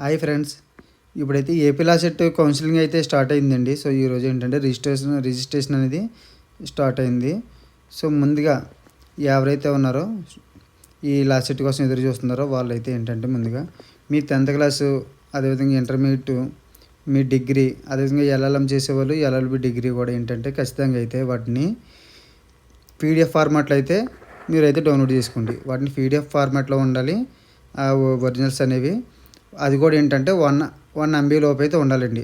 Hi friends. ఇప్పుడైతే AP లా set counselling అయితే స్టార్ట్ అయిందండి. సో ఈరోజు ఏంటంటే రిజిస్ట్రేషన్ అనేది స్టార్ట్ అయింది. సో ముందుగా ఎవరైతే ఉన్నారో ఈ లా సెట్ కోసం ఎదురు చూస్తున్నారో వాళ్ళైతే ఏంటంటే ముందుగా మీ 10th క్లాసు, అదేవిధంగా ఇంటర్మీడియట్, మీ డిగ్రీ, అదేవిధంగా ఎల్ఎల్ఎం చేసేవాళ్ళు ఎల్ఎల్బి డిగ్రీ కూడా ఏంటంటే ఖచ్చితంగా అయితే వాటిని పీడిఎఫ్ ఫార్మాట్లో అయితే మీరైతే డౌన్లోడ్ చేసుకోండి. వాటిని పీడిఎఫ్ ఫార్మాట్లో ఉండాలి ఆ ఒరిజినల్స్ అనేవి. అది కూడా ఏంటంటే 1 MB లోపు అయితే ఉండాలండి.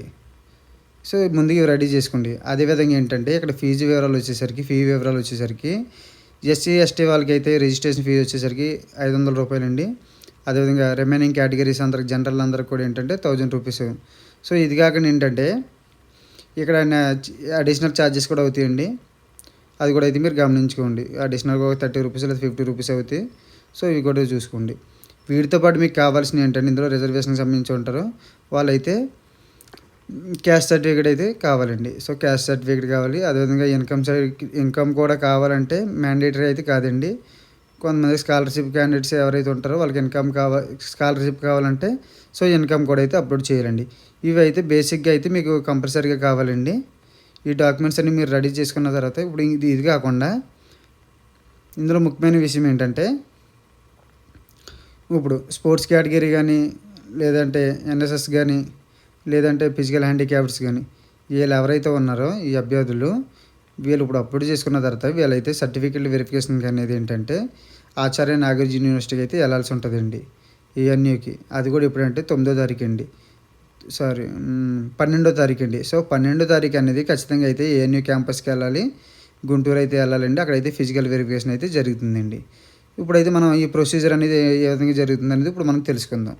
సో ముందుగా రెడీ చేసుకోండి. అదేవిధంగా ఏంటంటే ఇక్కడ ఫీ వివరాలు వచ్చేసరికి ఎస్సీ ఎస్టీ వాళ్ళకి అయితే రిజిస్ట్రేషన్ ఫీజు వచ్చేసరికి 500 రూపాయలండి. అదేవిధంగా రిమైనింగ్ కేటగిరీస్ అందరికి, జనరల్ అందరికి కూడా ఏంటంటే 1000 రూపీస్. సో ఇది కాకుండా ఏంటంటే ఇక్కడ అడిషనల్ ఛార్జెస్ కూడా అవుతాయండి. అది కూడా అయితే మీరు గమనించుకోండి. అడిషనల్గా 30 రూపీస్ లేదా 50 రూపీస్ అవుతాయి. సో ఇవి కూడా చూసుకోండి. వీటితో పాటు మీకు కావాల్సినవి ఏంటంటే ఇందులో రిజర్వేషన్కి సంబంధించి ఉంటారు వాళ్ళైతే క్యాస్ట్ సర్టిఫికేట్ అయితే కావాలండి. సో క్యాస్ట్ సర్టిఫికేట్ కావాలి. అదేవిధంగా ఇన్కమ్ కూడా కావాలంటే మ్యాండేటరీ అయితే కాదండి. కొంతమంది స్కాలర్షిప్ క్యాండిడేట్స్ ఎవరైతే ఉంటారో వాళ్ళకి స్కాలర్షిప్ కావాలంటే సో ఇన్కమ్ కూడా అయితే అప్లోడ్ చేయాలండి. ఇవి అయితే బేసిక్గా అయితే మీకు కంపల్సరీగా కావాలండి. ఈ డాక్యుమెంట్స్ అన్ని మీరు రెడీ చేసుకున్న తర్వాత ఇప్పుడు ఇది కాకుండా ఇందులో ముఖ్యమైన విషయం ఏంటంటే ఇప్పుడు స్పోర్ట్స్ కేటగిరీ కానీ, లేదంటే ఎన్ఎస్ఎస్ కానీ, లేదంటే ఫిజికల్ హ్యాండిక్యాప్డ్స్ కానీ వీళ్ళు ఎవరైతే ఉన్నారో ఈ అభ్యర్థులు వీళ్ళు ఇప్పుడు అప్లోడ్ చేసుకున్న తర్వాత వీళ్ళైతే సర్టిఫికేట్ వెరిఫికేషన్ అనేది ఏంటంటే ఆచార్య నాగార్జున యూనివర్సిటీకి అయితే వెళ్ళాల్సి ఉంటుందండి. ఏఎన్యూకి అది కూడా ఎప్పుడంటే 9వ తారీఖు అండి, 12వ తారీఖు అండి. సో 12వ తారీఖు అనేది ఖచ్చితంగా అయితే ఏఎన్యూ క్యాంపస్కి వెళ్ళాలి, గుంటూరు అయితే వెళ్ళాలండి. అక్కడైతే ఫిజికల్ వెరిఫికేషన్ అయితే జరుగుతుందండి. ఇప్పుడైతే మనం ఈ ప్రొసీజర్ అనేది ఏ విధంగా జరుగుతుంది అనేది ఇప్పుడు మనం తెలుసుకుందాం.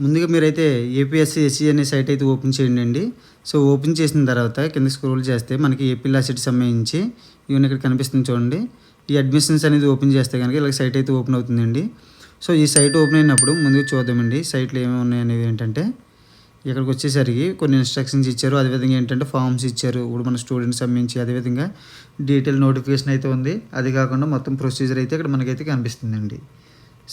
ముందుగా మీరైతే ఏపీఎస్సీ అనే సైట్ అయితే ఓపెన్ చేయండి. సో ఓపెన్ చేసిన తర్వాత కింద స్క్రోల్ చేస్తే మనకి ఏపీ లా సెట్ సంబంధించి ఇవన్నీ ఇక్కడ కనిపిస్తుంది చూడండి. ఈ అడ్మిషన్స్ అనేది ఓపెన్ చేస్తే కనుక ఇలా సైట్ అయితే ఓపెన్ అవుతుందండి. సో ఈ సైట్ ఓపెన్ అయినప్పుడు ముందుగా చూద్దామండి సైట్లో ఏమేమి ఉన్నాయి అనేవి. ఏంటంటే ఇక్కడికి వచ్చేసరికి కొన్ని ఇన్స్ట్రక్షన్స్ ఇచ్చారు, అదేవిధంగా ఏంటంటే ఫామ్స్ ఇచ్చారు ఇప్పుడు మన స్టూడెంట్స్ సంబంధించి, అదేవిధంగా డీటెయిల్ నోటిఫికేషన్ అయితే ఉంది. అది కాకుండా మొత్తం ప్రొసీజర్ అయితే ఇక్కడ మనకైతే కనిపిస్తుందండి.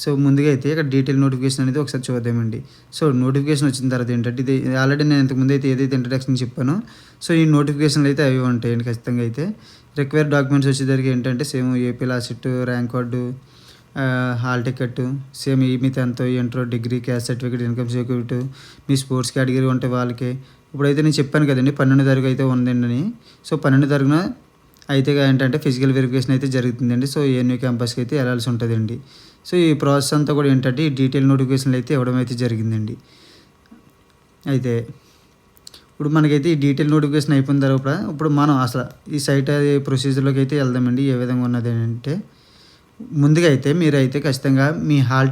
సో ముందుగా అయితే ఇక్కడ డీటెయిల్ నోటిఫికేషన్ అనేది ఒకసారి చూద్దామండి. సో నోటిఫికేషన్ వచ్చిన తర్వాత ఏంటంటే ఇది ఆల్రెడీ నేను ఇంతకుముందు అయితే ఏదైతే ఇంట్రడక్షన్ చెప్పానో సో ఈ నోటిఫికేషన్లు అయితే అవి ఉంటాయండి ఖచ్చితంగా. అయితే రిక్వైర్డ్ డాక్యుమెంట్స్ వచ్చేసరికి ఏంటంటే సేమ్ ఏపీ లా CET, rank card, hall ticket, same మీ 10th, inter, degree, caste certificate, income certificate, మీ స్పోర్ట్స్ కేటగిరీ ఉంటే వాళ్ళకి. ఇప్పుడైతే నేను చెప్పాను కదండి 12వ తారీఖు అయితే ఉందండి అని. సో 12వ తారీఖున అయితే ఏంటంటే ఫిజికల్ వెరిఫికేషన్ అయితే జరుగుతుందండి. సో ఏఎన్యూ క్యాంపస్కి అయితే వెళ్ళాల్సి ఉంటుందండి. సో ఈ ప్రాసెస్ అంతా కూడా ఏంటంటే ఈ డీటెయిల్ నోటిఫికేషన్లు అయితే ఇవ్వడం అయితే జరిగిందండి. అయితే ఇప్పుడు మనకైతే ఈ డీటెయిల్ నోటిఫికేషన్ అయిపోయిన తర్వాత ఇప్పుడు మనం అసలు ఈ సైట్ ప్రొసీజర్లోకి అయితే వెళ్దామండి. ఏ విధంగా ఉన్నది అంటే ముందుగా అయితే మీరైతే ఖచ్చితంగా మీ hall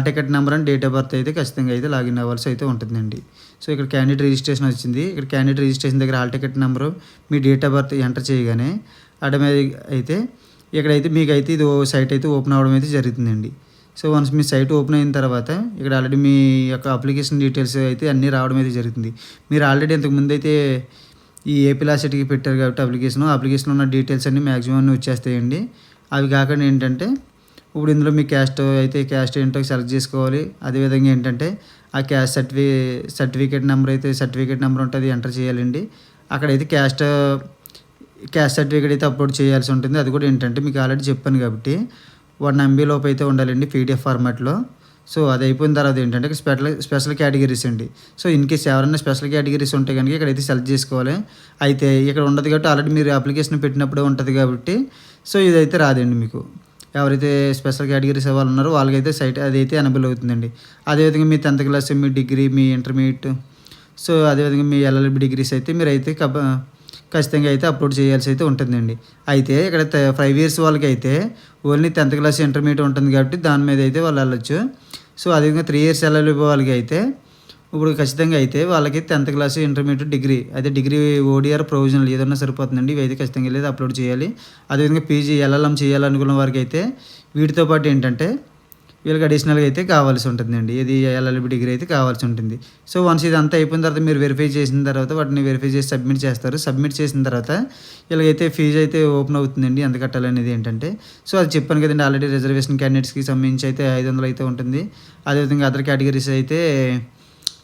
ticket number and date of birth అయితే ఖచ్చితంగా అయితే లాగిన్ అవ్వాల్సి అయితే ఉంటుందండి. సో ఇక్కడ క్యాండిడేట్ రిజిస్ట్రేషన్ వచ్చింది. ఇక్కడ క్యాండిడేట్ రిజిస్ట్రేషన్ దగ్గర hall ticket number, me date of birth enter చేయగానే ఆటోమేటిక్ అయితే ఇక్కడైతే మీకైతే ఇది సైట్ అయితే ఓపెన్ అవ్వడం అయితే జరుగుతుందండి. సో వన్స్ మీ సైట్ ఓపెన్ అయిన తర్వాత ఇక్కడ ఆల్రెడీ మీ యొక్క అప్లికేషన్ డీటెయిల్స్ అయితే అన్నీ రావడం అయితే జరుగుతుంది. మీరు ఆల్రెడీ ఇంతకుముందు అయితే ఈ ఏపీ లా సెట్కి పెట్టారు కాబట్టి అప్లికేషన్ ఉన్న డీటెయిల్స్ అన్నీ మ్యాక్సిమం అన్నీ వచ్చేస్తాయండి. అవి కాకుండా ఏంటంటే ఇప్పుడు ఇందులో మీ క్యాస్ట్ ఏంటో సెలెక్ట్ చేసుకోవాలి. అదేవిధంగా ఏంటంటే ఆ క్యాస్ట్ సర్టిఫికేట్ నెంబర్ ఉంటుంది, ఎంటర్ చేయాలండి. అక్కడైతే క్యాస్ట్ సర్టిఫికేట్ అయితే అప్లోడ్ చేయాల్సి ఉంటుంది. అది కూడా ఏంటంటే మీకు ఆల్రెడీ చెప్పాను కాబట్టి 1 MB లోపు అయితే ఉండాలండి పీడిఎఫ్ ఫార్మాట్లో. సో అది అయిపోయిన తర్వాత ఏంటంటే స్పెషల్ కేటగిరీస్ అండి. సో ఇన్ కేస్ ఎవరైనా స్పెషల్ కేటగిరీస్ ఉంటే కనుక ఇక్కడైతే సెలెక్ట్ చేసుకోవాలి. అయితే ఇక్కడ ఉండదు కాబట్టి ఆల్రెడీ మీరు అప్లికేషన్ పెట్టినప్పుడే ఉంటుంది కాబట్టి సో ఇదైతే రాదండి మీకు. ఎవరైతే స్పెషల్ కేటగిరీస్ వాళ్ళు ఉన్నారో వాళ్ళకైతే సైట్ అదైతే ఎనబుల్ అవుతుందండి. అదేవిధంగా మీ 10th క్లాస్, మీ డిగ్రీ, మీ ఇంటర్మీడియట్, సో అదేవిధంగా మీ ఎల్ఎల్బి డిగ్రీస్ అయితే మీరైతే ఖచ్చితంగా అయితే అప్లోడ్ చేయాల్సి అయితే ఉంటుందండి. అయితే ఇక్కడ 5 years వాళ్ళకి అయితే ఓన్లీ 10th క్లాస్, ఇంటర్మీడియట్ ఉంటుంది కాబట్టి దాని మీద అయితే వాళ్ళు వెళ్ళొచ్చు. సో అదేవిధంగా 3 years ఎల్ఎల్బి వాళ్ళకి అయితే ఇప్పుడు ఖచ్చితంగా అయితే వాళ్ళకి 10th class, intermediate, degree ODR provisional ఏదన్నా సరిపోతుందండి. ఇవి అయితే ఖచ్చితంగా అయితే అప్లోడ్ చేయాలి. అదేవిధంగా పీజీ ఎల్ఎల్ఎం చేయాలనుకున్న వారికి అయితే వీటితో పాటు ఏంటంటే వీళ్ళకి అడిషనల్గా అయితే కావాల్సి ఉంటుందండి. ఇది ఎల్ఎల్బి డిగ్రీ అయితే కావాల్సి ఉంటుంది. సో వన్స్ ఇదంతా అయిపోయిన తర్వాత మీరు వెరిఫై చేసిన తర్వాత వాటిని వెరిఫై చేసి సబ్మిట్ చేస్తారు. సబ్మిట్ చేసిన తర్వాత వీళ్ళకైతే ఫీజు అయితే ఓపెన్ అవుతుందండి. ఎంత కట్టాలనేది ఏంటంటే, సో అది చెప్పాను కదండి ఆల్రెడీ రిజర్వేషన్ క్యాండిడేట్స్కి సంబంధించి అయితే 500 అయితే ఉంటుంది. అదేవిధంగా అదర్ కేటగిరీస్ అయితే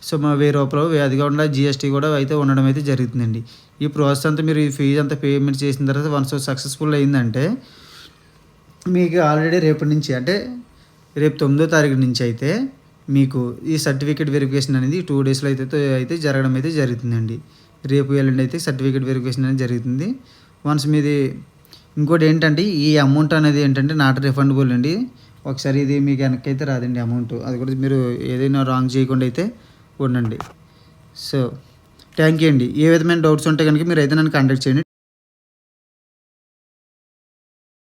సో మా రూ. 1000 అది కాకుండా జీఎస్టీ కూడా అయితే ఉండడం అయితే జరుగుతుందండి. ఈ ప్రాసెస్ అంతా మీరు ఈ ఫీజు అంతా పేమెంట్ చేసిన తర్వాత వన్స్ సక్సెస్ఫుల్ అయిందంటే మీకు ఆల్రెడీ రేపటి నుంచి అంటే రేపు 9వ తారీఖు నుంచి అయితే మీకు ఈ సర్టిఫికేట్ వెరిఫికేషన్ అనేది 2 డేస్లో అయితే జరగడం అయితే జరుగుతుందండి. రేపు ఎల్లుండి అయితే సర్టిఫికేట్ వెరిఫికేషన్ అనేది జరుగుతుంది. వన్స్ మీది ఇంకోటి ఏంటంటే ఈ అమౌంట్ అనేది ఏంటంటే నాట్ రిఫండబుల్ అండి. ఒకసారి ఇది మీకు వెనక్కి అయితే రాదండి అమౌంట్. అది కూడా మీరు ఏదైనా రాంగ్ చేయకుండా అయితే ఉండండి. సో థ్యాంక్ యూ అండి. ఏ విధమైన డౌట్స్ ఉంటే కనుక మీరు అయితే నన్ను కాంటాక్ట్ చేయండి.